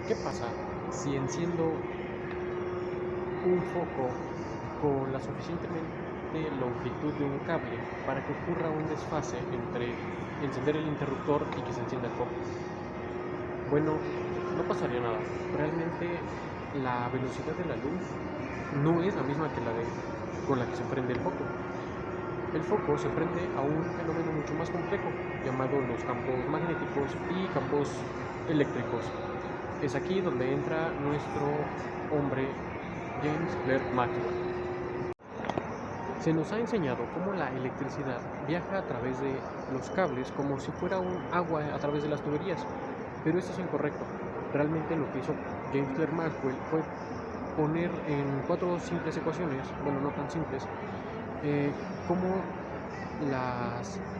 ¿Qué pasa si enciendo un foco con la suficientemente longitud de un cable para que ocurra un desfase entre encender el interruptor y que se encienda el foco? Bueno, no pasaría nada. Realmente la velocidad de la luz no es la misma que con la que se prende el foco. El foco se prende a un fenómeno mucho más complejo llamado los campos magnéticos y campos eléctricos. Es aquí donde entra nuestro hombre James Clerk Maxwell. Se nos ha enseñado cómo la electricidad viaja a través de los cables como si fuera un agua a través de las tuberías, pero eso es incorrecto. Realmente lo que hizo James Clerk Maxwell fue poner en cuatro simples ecuaciones, bueno, no tan simples, cómo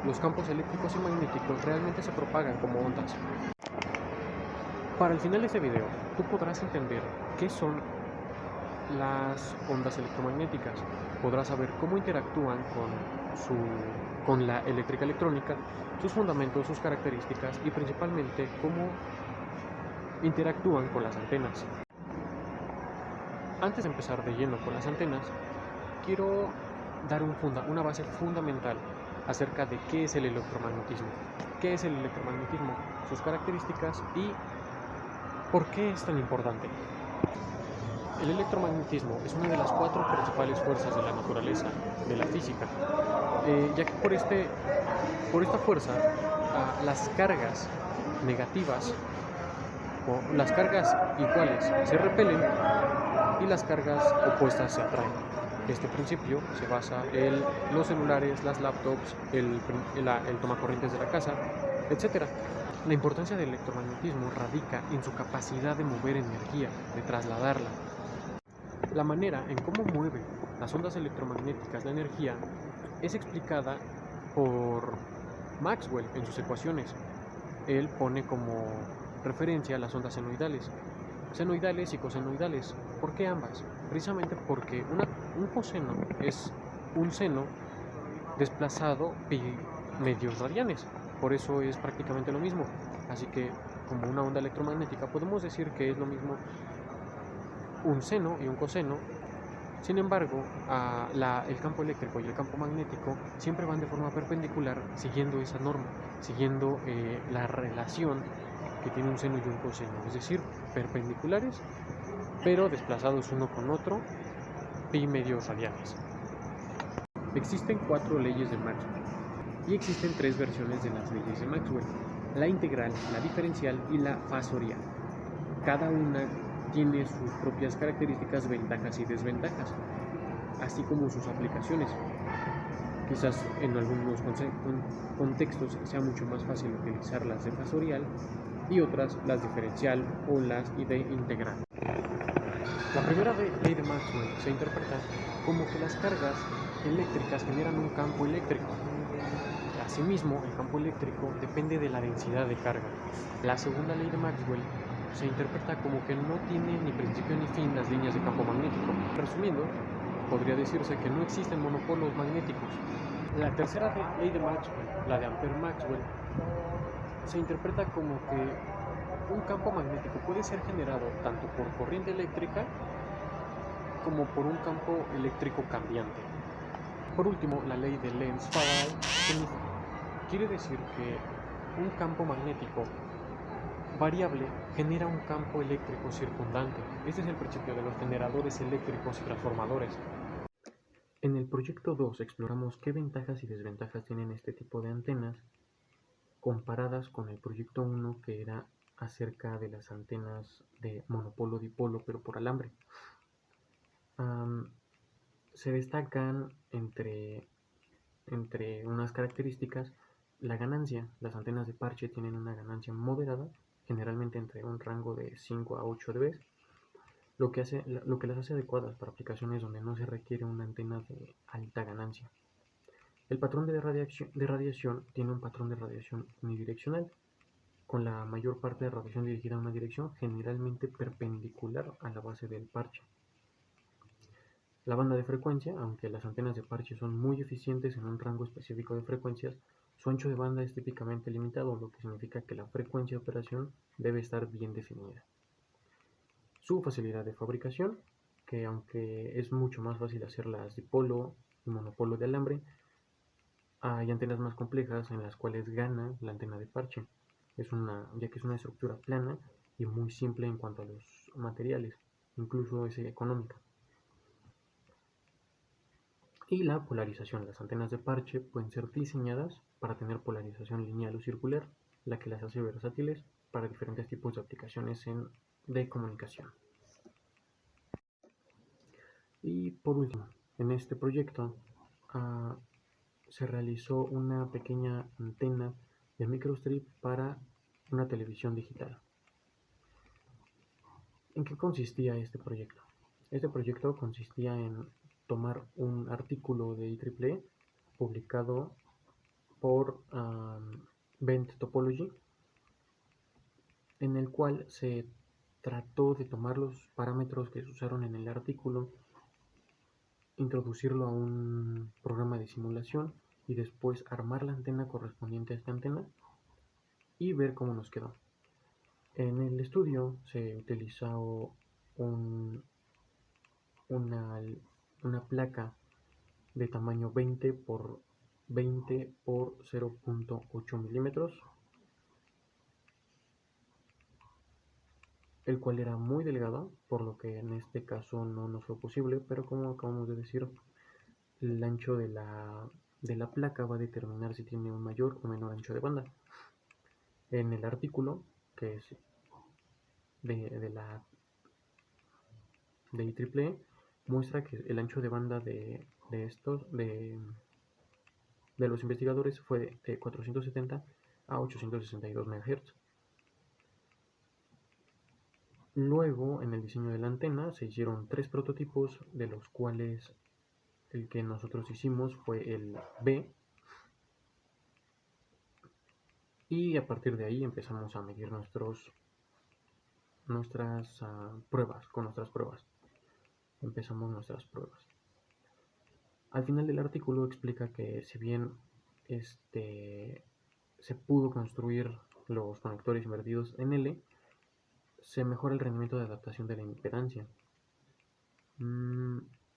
los campos eléctricos y magnéticos realmente se propagan como ondas. Para el final de este video, tú podrás entender qué son las ondas electromagnéticas, podrás saber cómo interactúan con la eléctrica electrónica, sus fundamentos, sus características y principalmente cómo interactúan con las antenas. Antes de empezar de lleno con las antenas, quiero dar una base fundamental acerca de qué es el electromagnetismo. ¿Qué es el electromagnetismo? Sus características y por qué es tan importante. El electromagnetismo es una de las cuatro principales fuerzas de la naturaleza, de la física, ya que por esta fuerza las cargas negativas o las cargas iguales se repelen y las cargas opuestas se atraen. Este principio se basa en los celulares, las laptops, el tomacorrientes de la casa, etc. La importancia del electromagnetismo radica en su capacidad de mover energía, de trasladarla. La manera en cómo mueve las ondas electromagnéticas la energía es explicada por Maxwell en sus ecuaciones. Él pone como referencia las ondas senoidales y cosenoidales. ¿Por qué ambas? Precisamente porque un coseno es un seno desplazado pi medios radianes. Por eso es prácticamente lo mismo. Así que como una onda electromagnética podemos decir que es lo mismo un seno y un coseno. Sin embargo, el campo eléctrico y el campo magnético siempre van de forma perpendicular siguiendo esa norma, siguiendo la relación que tiene un seno y un coseno, es decir, perpendiculares, pero desplazados uno con otro, pi medios radianes. Existen cuatro leyes de Maxwell y existen tres versiones de las leyes de Maxwell: la integral, la diferencial y la fasorial. Cada una tiene sus propias características, ventajas y desventajas, así como sus aplicaciones. Quizás en algunos contextos sea mucho más fácil utilizar las de fasorial y otras las diferencial o las de integral. La primera ley de Maxwell se interpreta como que las cargas eléctricas generan un campo eléctrico. Asimismo, el campo eléctrico depende de la densidad de carga. La segunda ley de Maxwell se interpreta como que no tiene ni principio ni fin las líneas de campo magnético. Resumiendo, podría decirse que no existen monopolos magnéticos. La tercera ley de Maxwell, la de Ampère-Maxwell, se interpreta como que un campo magnético puede ser generado tanto por corriente eléctrica como por un campo eléctrico cambiante. Por último, la ley de Lenz-Faraday quiere decir que un campo magnético variable genera un campo eléctrico circundante. Este es el principio de los generadores eléctricos y transformadores. En el proyecto 2 exploramos qué ventajas y desventajas tienen este tipo de antenas comparadas con el proyecto 1, que era acerca de las antenas de monopolo-dipolo pero por alambre. Se destacan entre unas características la ganancia. Las antenas de parche tienen una ganancia moderada, generalmente entre un rango de 5 a 8 dB, lo que las hace adecuadas para aplicaciones donde no se requiere una antena de alta ganancia. El patrón de radiación tiene un patrón de radiación unidireccional, con la mayor parte de radiación dirigida a una dirección, generalmente perpendicular a la base del parche. La banda de frecuencia, aunque las antenas de parche son muy eficientes en un rango específico de frecuencias, su ancho de banda es típicamente limitado, lo que significa que la frecuencia de operación debe estar bien definida. su facilidad de fabricación, que aunque es mucho más fácil hacerlas dipolo y monopolo de alambre, hay antenas más complejas en las cuales gana la antena de parche, ya que es una estructura plana y muy simple en cuanto a los materiales, incluso es económica. Y la polarización. Las antenas de parche pueden ser diseñadas para tener polarización lineal o circular, la que las hace versátiles para diferentes tipos de aplicaciones de comunicación. Y por último, en este proyecto se realizó una pequeña antena de microstrip para una televisión digital. ¿En qué consistía este proyecto? Este proyecto consistía en tomar un artículo de IEEE publicado por Bent Topology, en el cual se trató de tomar los parámetros que se usaron en el artículo, introducirlo a un programa de simulación y después armar la antena correspondiente a esta antena y ver cómo nos quedó. En el estudio se utilizó una placa de tamaño 20 por 20 por 0.8 milímetros, el cual era muy delgado, por lo que en este caso no nos fue posible, pero como acabamos de decir, el ancho de la placa va a determinar si tiene un mayor o menor ancho de banda. En el artículo, que es de IEEE, muestra que el ancho de banda de los investigadores fue de 470 a 862 MHz. Luego, en el diseño de la antena, se hicieron 3 prototipos, de los cuales el que nosotros hicimos fue el B, y a partir de ahí empezamos a medir nuestras pruebas. Empezamos nuestras pruebas. Al final del artículo explica que si bien se pudo construir los conectores invertidos en L, se mejora el rendimiento de adaptación de la impedancia.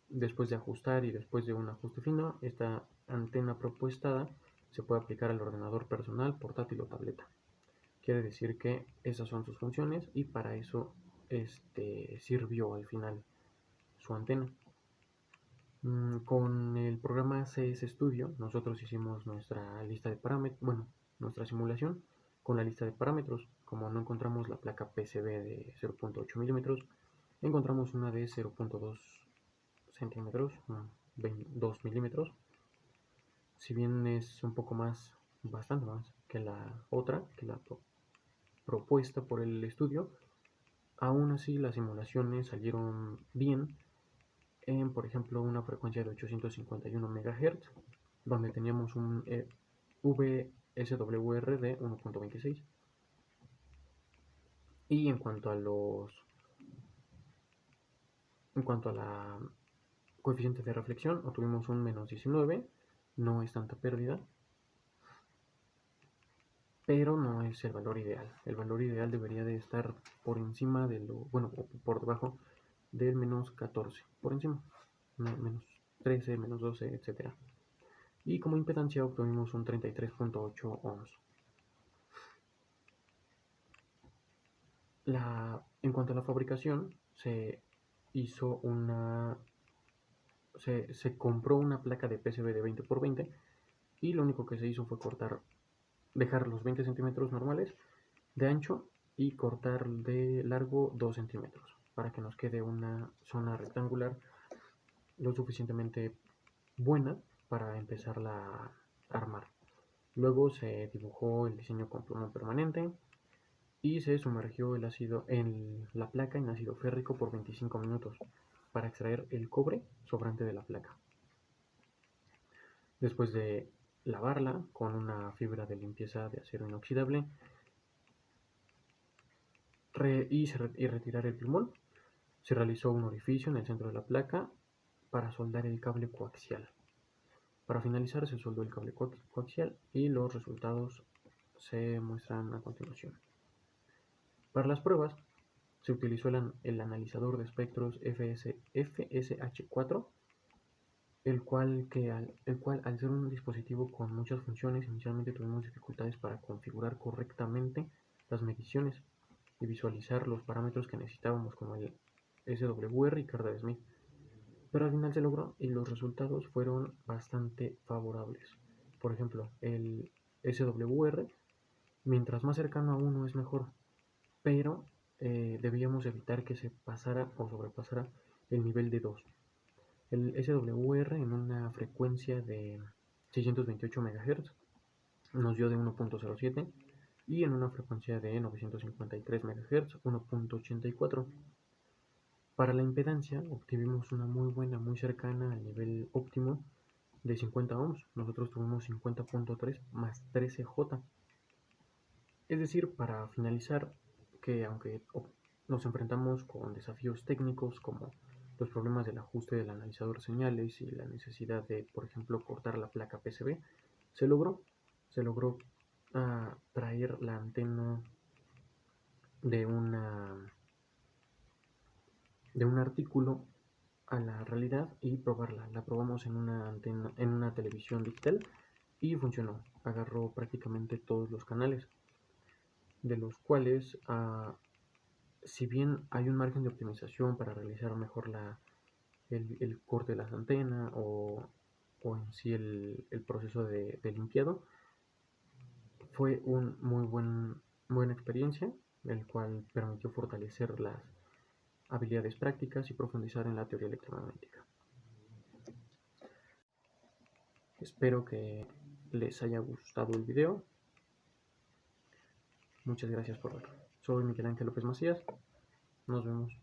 Después de ajustar y después de un ajuste fino, esta antena propuesta se puede aplicar al ordenador personal, portátil o tableta. Quiere decir que esas son sus funciones y para eso sirvió al final su antena. Con el programa CS Studio nosotros hicimos nuestra lista de parámetros, nuestra simulación con la lista de parámetros. Como no encontramos la placa PCB de 0.8 milímetros, encontramos una de 0.2 centímetros, 2 milímetros. Si bien es un poco más, bastante más que la otra, que la propuesta por el estudio, aún así las simulaciones salieron bien en, por ejemplo, una frecuencia de 851 MHz, donde teníamos un VSWR de 1.26. Y en cuanto a la coeficiente de reflexión, obtuvimos un menos 19, no es tanta pérdida, pero no es el valor ideal. El valor ideal debería de estar por encima o por debajo del menos 14, por encima, menos 13, menos 12, etc. Y como impedancia obtuvimos un 33.8 ohms. En cuanto a la fabricación, se compró una placa de PCB de 20 por 20 y lo único que se hizo fue dejar los 20 centímetros normales de ancho y cortar de largo 2 centímetros para que nos quede una zona rectangular lo suficientemente buena para empezarla a armar. Luego se dibujó el diseño con plumón permanente y se sumergió el ácido en la placa en ácido férrico por 25 minutos para extraer el cobre sobrante de la placa. Después de lavarla con una fibra de limpieza de acero inoxidable y retirar el plumón, se realizó un orificio en el centro de la placa para soldar el cable coaxial. Para finalizar se soldó el cable coaxial y los resultados se muestran a continuación. Para las pruebas se utilizó el analizador de espectros FSH4, el cual al ser un dispositivo con muchas funciones, inicialmente tuvimos dificultades para configurar correctamente las mediciones y visualizar los parámetros que necesitábamos, como el SWR y carga de Smith. Pero al final se logró y los resultados fueron bastante favorables. Por ejemplo, el SWR, mientras más cercano a 1 es mejor, pero debíamos evitar que se pasara o sobrepasara el nivel de 2. El SWR en una frecuencia de 628 MHz nos dio de 1.07 y en una frecuencia de 953 MHz 1.84. Para la impedancia obtuvimos una muy buena, muy cercana al nivel óptimo de 50 ohms. Nosotros tuvimos 50.3 más 13J. Es decir, para finalizar, que aunque nos enfrentamos con desafíos técnicos como los problemas del ajuste del analizador de señales y la necesidad de, por ejemplo, cortar la placa PCB, se logró traer la antena de un artículo a la realidad y probarla. La probamos en una televisión digital y funcionó. Agarró prácticamente todos los canales, de los cuales, si bien hay un margen de optimización para realizar mejor el corte de las antenas o en sí el proceso de limpiado, fue un buena experiencia, el cual permitió fortalecer las habilidades prácticas y profundizar en la teoría electromagnética. Espero que les haya gustado el video. Muchas gracias por ver. Soy Miguel Ángel López Macías. Nos vemos.